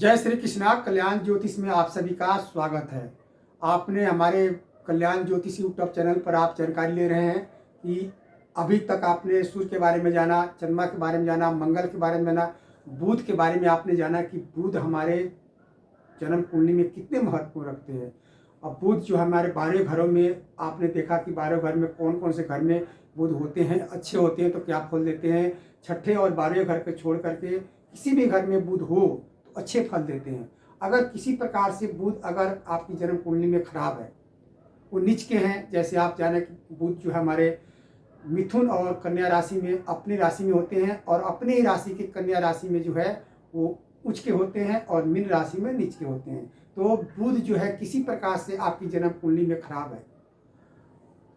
जय श्री कृष्णा। कल्याण ज्योतिष में आप सभी का स्वागत है। आपने हमारे कल्याण ज्योतिष यूट्यूब चैनल पर आप जानकारी ले रहे हैं कि अभी तक आपने सूर्य के बारे में जाना, चंद्रमा के बारे में जाना, मंगल के बारे में जाना, बुध के बारे में आपने जाना कि बुध हमारे जन्म कुंडली में कितने महत्व रखते हैं। अब बुध जो हमारे 12 घरों में आपने देखा कि 12 घर में कौन कौन से घर में बुध होते हैं, अच्छे होते हैं तो क्या फल देते हैं। छठे और 12वें घर को छोड़ करके किसी भी घर में बुध हो तो अच्छे फल देते हैं। अगर किसी प्रकार से बुध अगर आपकी जन्म कुंडली में खराब है, वो नीच के हैं, जैसे आप जाने कि बुध जो है हमारे मिथुन और कन्या राशि में अपनी राशि में होते हैं और अपनी ही राशि की कन्या राशि में जो है वो उच्च के होते हैं और मीन राशि में नीच के होते हैं। तो बुध जो है किसी प्रकार से आपकी जन्म कुंडली में खराब है,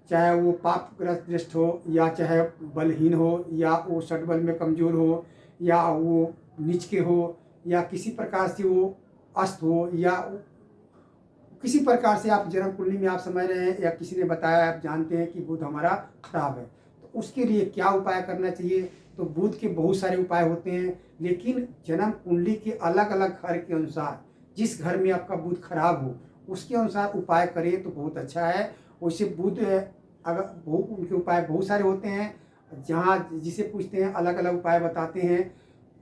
चाहे वो पापग्रस्त हो या चाहे बलहीन हो या वो षटबल में कमज़ोर हो या वो नीच के हो या किसी प्रकार से वो अस्त हो या किसी प्रकार से आप जन्म कुंडली में आप समझ रहे हैं या किसी ने बताया, आप जानते हैं कि बुध हमारा खराब है, तो उसके लिए क्या उपाय करना चाहिए। तो बुध के बहुत सारे उपाय होते हैं, लेकिन जन्म कुंडली के अलग अलग घर के अनुसार जिस घर में आपका बुध खराब हो उसके अनुसार उपाय करें तो बहुत अच्छा है। वैसे बुध अगर उनके उपाय बहुत सारे होते हैं, जहाँ जिसे पूछते हैं अलग अलग उपाय बताते हैं,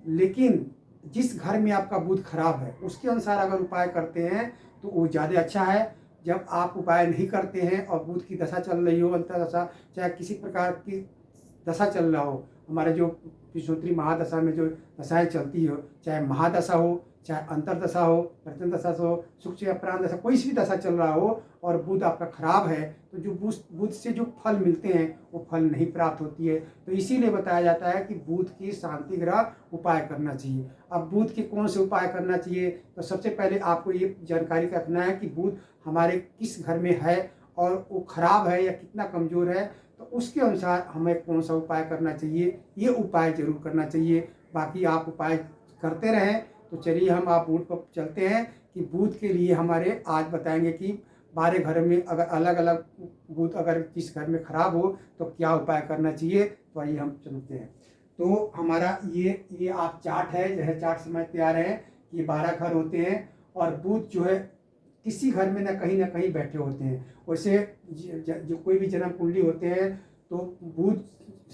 लेकिन जिस घर में आपका बुध खराब है उसके अनुसार अगर उपाय करते हैं तो वो ज़्यादा अच्छा है। जब आप उपाय नहीं करते हैं और बुध की दशा चल रही हो, अंतर दशा, चाहे किसी प्रकार की दशा चल रहा हो, हमारे जो विष्णुत्री महादशा में जो दशाएं चलती हो, चाहे महादशा हो, चाहे अंतरदशा हो, वर्तन दशा हो, सुख या प्राण दशा, कोई सी भी दशा चल रहा हो और बुध आपका खराब है तो जो बुध से जो फल मिलते हैं वो फल नहीं प्राप्त होती है। तो इसीलिए बताया जाता है कि बुध की शांति ग्रह उपाय करना चाहिए। अब बुध के कौन से उपाय करना चाहिए, तो सबसे पहले आपको ये जानकारी रखना है कि बुध हमारे किस घर में है और वो खराब है या कितना कमज़ोर है, तो उसके अनुसार हमें कौन सा उपाय करना चाहिए, ये उपाय जरूर करना चाहिए। बाकी आप उपाय करते रहें। तो चलिए हम आप बुध पर चलते हैं कि बुध के लिए हमारे आज बताएंगे कि 12 घर में अगर अलग अलग बुध अगर किस घर में खराब हो तो क्या उपाय करना चाहिए। तो आइए हम चलते हैं। तो हमारा ये आप चार्ट है, यह चार्ट समझ तैयार है। ये 12 घर होते हैं और बुध जो है किसी घर में ना कहीं बैठे होते हैं। वैसे जो कोई भी जन्म कुंडली होते हैं तो बुध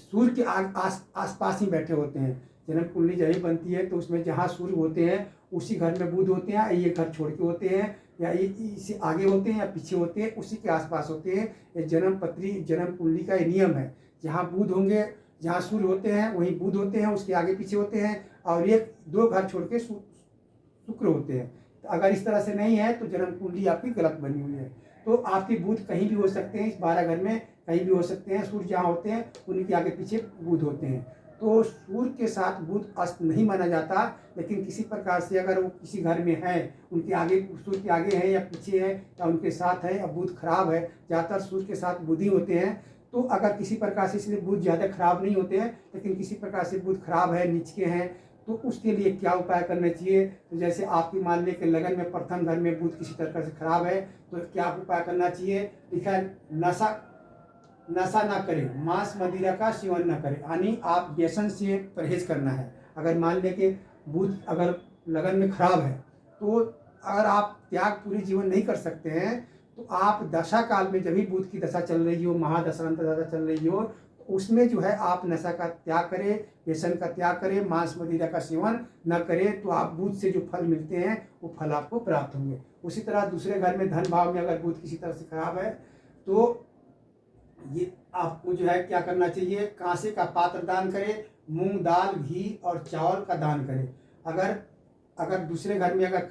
सूर्य के आसपास ही बैठे होते हैं। जन्म कुंडली जब बनती है तो उसमें जहाँ सूर्य होते हैं उसी घर में बुध होते हैं। ये घर छोड़ के होते हैं या ये इससे आगे होते हैं या पीछे होते हैं, उसी के आसपास होते हैं। ये जन्म पत्री जन्म कुंडली का ये नियम है। जहाँ बुध होंगे, जहाँ सूर्य होते हैं वहीं बुध होते हैं, उसके आगे पीछे होते हैं और ये 2 घर छोड़ के शुक्र होते हैं। तो अगर इस तरह से नहीं है तो जन्म कुंडली आपकी गलत बनी हुई है। तो आपके बुध कहीं भी हो सकते हैं, इस 12 घर में कहीं भी हो सकते हैं। सूर्य जहाँ होते हैं उनके आगे पीछे बुध होते हैं। तो सूर्य के साथ बुध अस्त नहीं माना जाता, लेकिन किसी प्रकार से अगर वो किसी घर में है, उनके आगे सूर्य के आगे है या पीछे है या उनके साथ है, अब बुध खराब है, ज़्यादातर सूर्य के साथ बुध ही होते हैं। तो अगर किसी प्रकार से, इसलिए बुध ज़्यादा खराब नहीं होते हैं, लेकिन किसी प्रकार से बुध खराब है, नीच के हैं, तो उसके लिए क्या उपाय करना चाहिए। तो जैसे आपकी मान लें कि लगन में प्रथम घर में बुध किसी प्रकार से खराब है तो क्या उपाय करना चाहिए। लिखा है नशा ना करें, मांस मदिरा का सेवन ना करें, यानी आप व्यसन से परहेज करना है। अगर मान लें कि बुध अगर लगन में खराब है तो अगर आप त्याग पूरे जीवन नहीं कर सकते हैं तो आप दशा काल में, जब भी बुध की दशा चल रही हो, महादशा अंतर्दशा चल रही हो, तो उसमें जो है आप नशा का त्याग करें, व्यसन का त्याग करें, मांस मदिरा का सेवन न करें, तो आप बुध से जो फल मिलते हैं वो फल आपको प्राप्त होंगे। उसी तरह दूसरे घर में धन भाव में अगर बुध किसी तरह से खराब है तो ये आपको जो है क्या करना चाहिए, कांसे का पात्र दान करें, मूंग दाल घी और चावल का दान करें। अगर दूसरे घर में अगर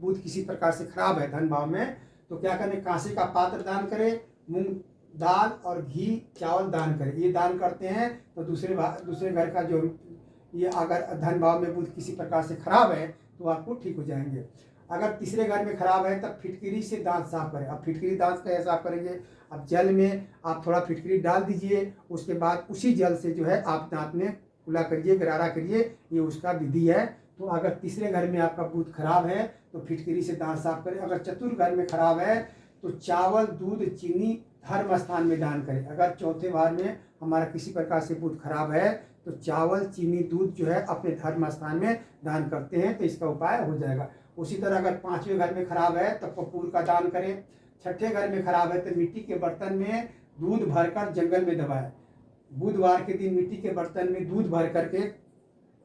बुध किसी प्रकार से खराब है धन भाव में तो क्या करें, कांसे का पात्र दान करें, मूंग दाल और घी चावल दान करें। ये दान करते हैं तो दूसरे घर का जो ये अगर धन भाव में बुध किसी प्रकार से खराब है तो आपको ठीक हो जाएंगे। अगर तीसरे घर में खराब है तब फिटकरी से दांत साफ करें। अब फिटकरी दांत कैसे साफ करेंगे, अब जल में आप थोड़ा फिटकरी डाल दीजिए, उसके बाद उसी जल से जो है आप दांत में कुला करिए, गरारा करिए, ये उसका विधि है। तो अगर तीसरे घर में आपका बुध खराब है तो फिटकरी से दांत साफ करें। अगर चतुर्थ घर में खराब है तो चावल, दूध, चीनी धर्म स्थान में दान करें। अगर चौथे भाव में हमारा किसी प्रकार से बुध खराब है तो चावल, चीनी, दूध जो है अपने धर्म स्थान में दान करते हैं तो इसका उपाय हो जाएगा। उसी तरह अगर पांचवें घर में खराब है तो कपूर का दान करें। छठे घर में खराब है तो मिट्टी के बर्तन में दूध भरकर जंगल में दबाएं। बुधवार के दिन मिट्टी के बर्तन में दूध भर करके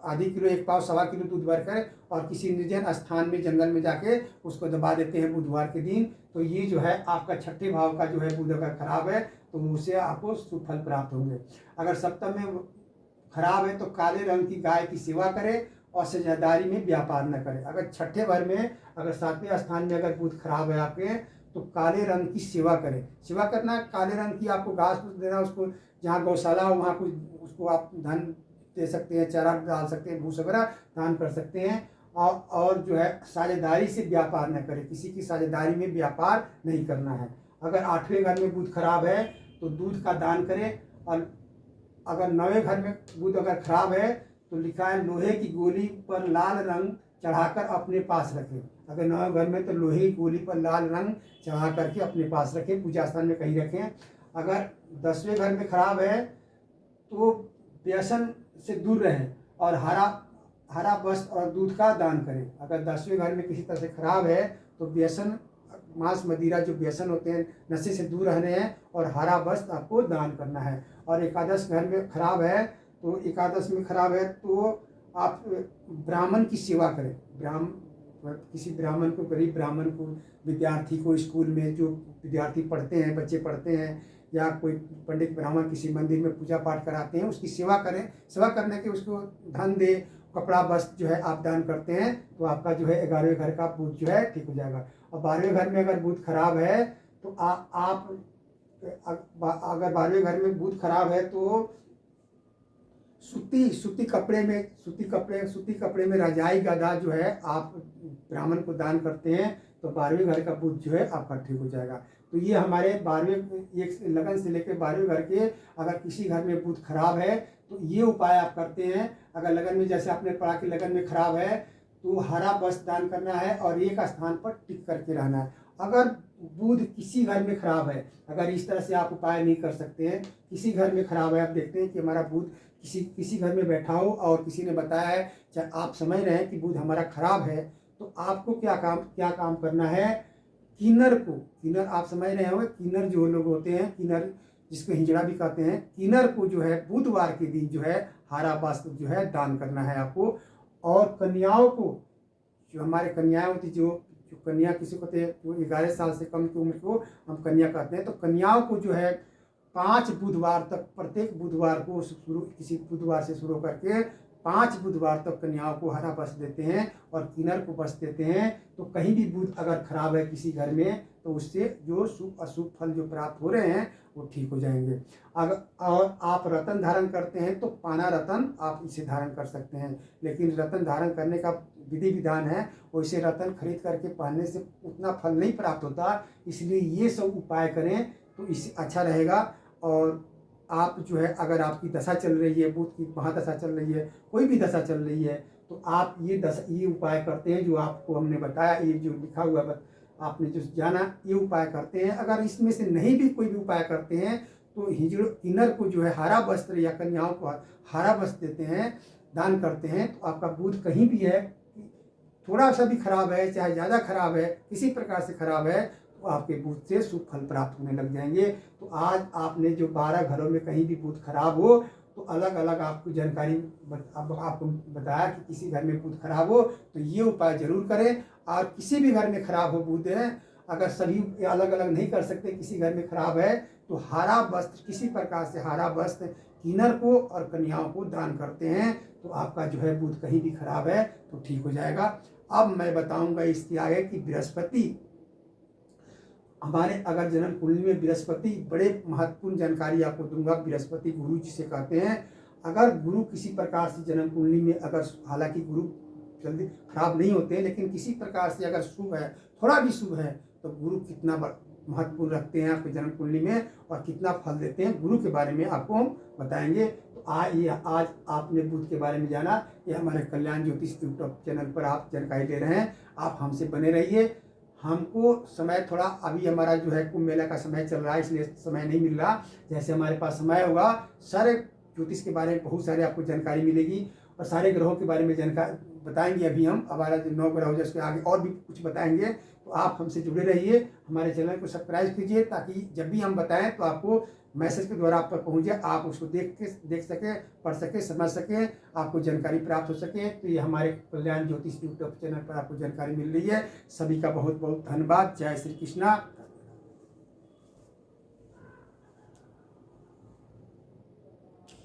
आधी किलो, 1 पाव, 1.25 किलो दूध भरकर और किसी निर्जन स्थान में जंगल में जाके उसको दबा देते हैं बुधवार के दिन। तो ये जो है आपका छठे भाव का जो है बुध अगर खराब है तो उससे आपको शुभ फल प्राप्त होंगे। अगर सप्तम में खराब है तो काले रंग की गाय की सेवा करें और साझेदारी में व्यापार न करें। अगर छठे भर में अगर 7वें स्थान में अगर बुध खराब है आपके तो काले रंग की सेवा करें। सेवा करना, काले रंग की आपको घास देना, उसको जहाँ गौशाला हो वहाँ कुछ उसको आप धन दे सकते हैं, चारा डाल सकते हैं, भूस वगैरह दान कर सकते हैं। और जो है साझेदारी से व्यापार न करें, किसी की साझेदारी में व्यापार नहीं करना है। अगर 8वें घर में बुध खराब है तो दूध का दान करें। और अगर 9वें घर में बुध अगर खराब है तो लिखा है लोहे की गोली पर लाल रंग चढ़ाकर अपने पास रखें। अगर 9वें घर में तो लोहे की गोली पर लाल रंग चढ़ा करके अपने पास रखें, पूजा स्थान में कहीं रखें। अगर 10वें घर में खराब है तो व्यसन से दूर रहें और हरा वस्त्र और दूध का दान करें। अगर 10वें घर में किसी तरह से खराब है तो व्यसन, मांस मदिरा जो व्यसन होते हैं, नशे से दूर रहने हैं और हरा वस्त्र आपको दान करना है। और एकादश घर में खराब है तो एकादश में खराब है तो आप ब्राह्मण की सेवा करें। किसी ब्राह्मण को, गरीब ब्राह्मण को, विद्यार्थी को, स्कूल में जो विद्यार्थी पढ़ते हैं, बच्चे पढ़ते हैं, या कोई पंडित ब्राह्मण किसी मंदिर में पूजा पाठ कराते हैं, उसकी सेवा करें। सेवा करने के उसको धन दे, कपड़ा वस्त्र जो है आप दान करते हैं तो आपका जो है 11वें घर का बुध जो है ठीक हो जाएगा। और 12वें घर में अगर बुध खराब है तो आप अगर 12वें घर में बुध खराब है तो सूती कपड़े में रजाई गदा जो है आप ब्राह्मण को दान करते हैं तो 12वें घर का बुध जो है आपका ठीक हो जाएगा। तो ये हमारे 12वें, एक लगन से लेकर 12वें घर के अगर किसी घर में बुध खराब है तो ये उपाय आप करते हैं। अगर लगन में, जैसे आपने पढ़ा कि लगन में खराब है तो हरा वस्त्र दान करना है और एक स्थान पर टिक करके रहना है। अगर बुध किसी घर में खराब है, अगर इस तरह से आप उपाय नहीं कर सकते हैं, किसी घर में खराब है, आप देखते हैं कि हमारा बुध किसी घर में बैठा हो और किसी ने बताया है, चाहे आप समझ रहे हैं कि बुध हमारा खराब है, तो आपको क्या काम करना है। किन्नर आप समझ रहे होंगे, किन्नर जो लोग होते हैं, किन्नर जिसको हिजड़ा भी कहते हैं, किन्नर को जो है बुधवार के दिन जो है हरा वस्त्र जो है दान करना है आपको। और कन्याओं को, जो हमारे कन्याएं होती, जो कन्या किसी को जो 11 साल से कम की उम्र को हम कन्या कहते हैं, तो कन्याओं को जो है 5 बुधवार तक, प्रत्येक बुधवार को किसी बुधवार से शुरू करके 5 बुधवार तक कन्याओं को हरा वस्त्र देते हैं और किन्नर को वस्त्र देते हैं। तो कहीं भी बुध अगर खराब है किसी घर में तो उससे जो शुभ अशुभ फल जो प्राप्त हो रहे हैं वो ठीक हो जाएंगे। अगर और आप रत्न धारण करते हैं तो पाना रत्न आप इसे धारण कर सकते हैं, लेकिन रत्न धारण करने का विधि विधान है, वैसे रत्न खरीद करके पहनने से उतना फल नहीं प्राप्त होता। इसलिए ये सब उपाय करें तो इससे अच्छा रहेगा। और आप जो है, अगर आपकी दशा चल रही है, बुध की महादशा चल रही है, कोई भी दशा चल रही है, तो आप ये उपाय करते हैं जो आपको हमने बताया, ये जो लिखा हुआ आपने जो जाना, ये उपाय करते हैं। अगर इसमें से नहीं भी कोई भी उपाय करते हैं तो किन्नर को जो है हरा वस्त्र या कन्याओं को हरा वस्त्र देते हैं, दान करते हैं, तो आपका बुध कहीं भी है, थोड़ा सा भी खराब है, चाहे ज़्यादा खराब है, किसी प्रकार से खराब है, तो आपके बुध से शुभ फल प्राप्त होने लग जाएंगे। तो आज आपने जो 12 घरों में कहीं भी बुध खराब हो तो अलग अलग आपको जानकारी आपको बताया कि किसी घर में बुध खराब हो तो ये उपाय जरूर करें। और किसी भी घर में खराब हो बुध है, अगर सभी अलग अलग नहीं कर सकते, किसी घर में खराब है तो हरा वस्त्र, किसी प्रकार से हरा वस्त्र किन्नर को और कन्याओं को दान करते हैं तो आपका जो है बुध कहीं भी खराब है तो ठीक हो जाएगा। अब मैं बताऊंगा इसके आगे कि बृहस्पति, हमारे अगर जन्म कुंडली में बृहस्पति, बड़े महत्वपूर्ण जानकारी आपको दूंगा। बृहस्पति गुरु जिसे कहते हैं, अगर गुरु किसी प्रकार से जन्म कुंडली में, अगर हालांकि गुरु जल्दी खराब नहीं होते, लेकिन किसी प्रकार से अगर शुभ है, थोड़ा भी शुभ है, तो गुरु कितना महत्वपूर्ण रखते हैं आपके जन्म कुंडली में और कितना फल देते हैं, गुरु के बारे में आपको हम बताएंगे। तो आज आपने बुध के बारे में जाना। ये हमारे कल्याण ज्योतिष यूट्यूब चैनल पर आप जानकारी ले रहे हैं। आप हमसे बने रहिए। हमको समय थोड़ा, अभी हमारा जो है कुंभ मेला का समय चल रहा है, इसलिए समय नहीं मिल रहा। जैसे हमारे पास समय होगा, सारे ज्योतिष के बारे में बहुत सारे आपको जानकारी मिलेगी और सारे ग्रहों के बारे में जानकारी बताएंगे। अभी हम हमारा जो 9 ग्रह हो जाए उसके आगे और भी कुछ बताएंगे। तो आप हमसे जुड़े रहिए, हमारे चैनल को सब्सक्राइब कीजिए, ताकि जब भी हम बताएं तो आपको मैसेज के द्वारा आप तक पहुँच जाए, आप उसको देख सकें, पढ़ सकें, समझ सकें, आपको जानकारी प्राप्त हो सके। तो ये हमारे कल्याण ज्योतिष यूट्यूब चैनल पर आपको जानकारी मिल रही है। सभी का बहुत बहुत धन्यवाद। जय श्री कृष्णा।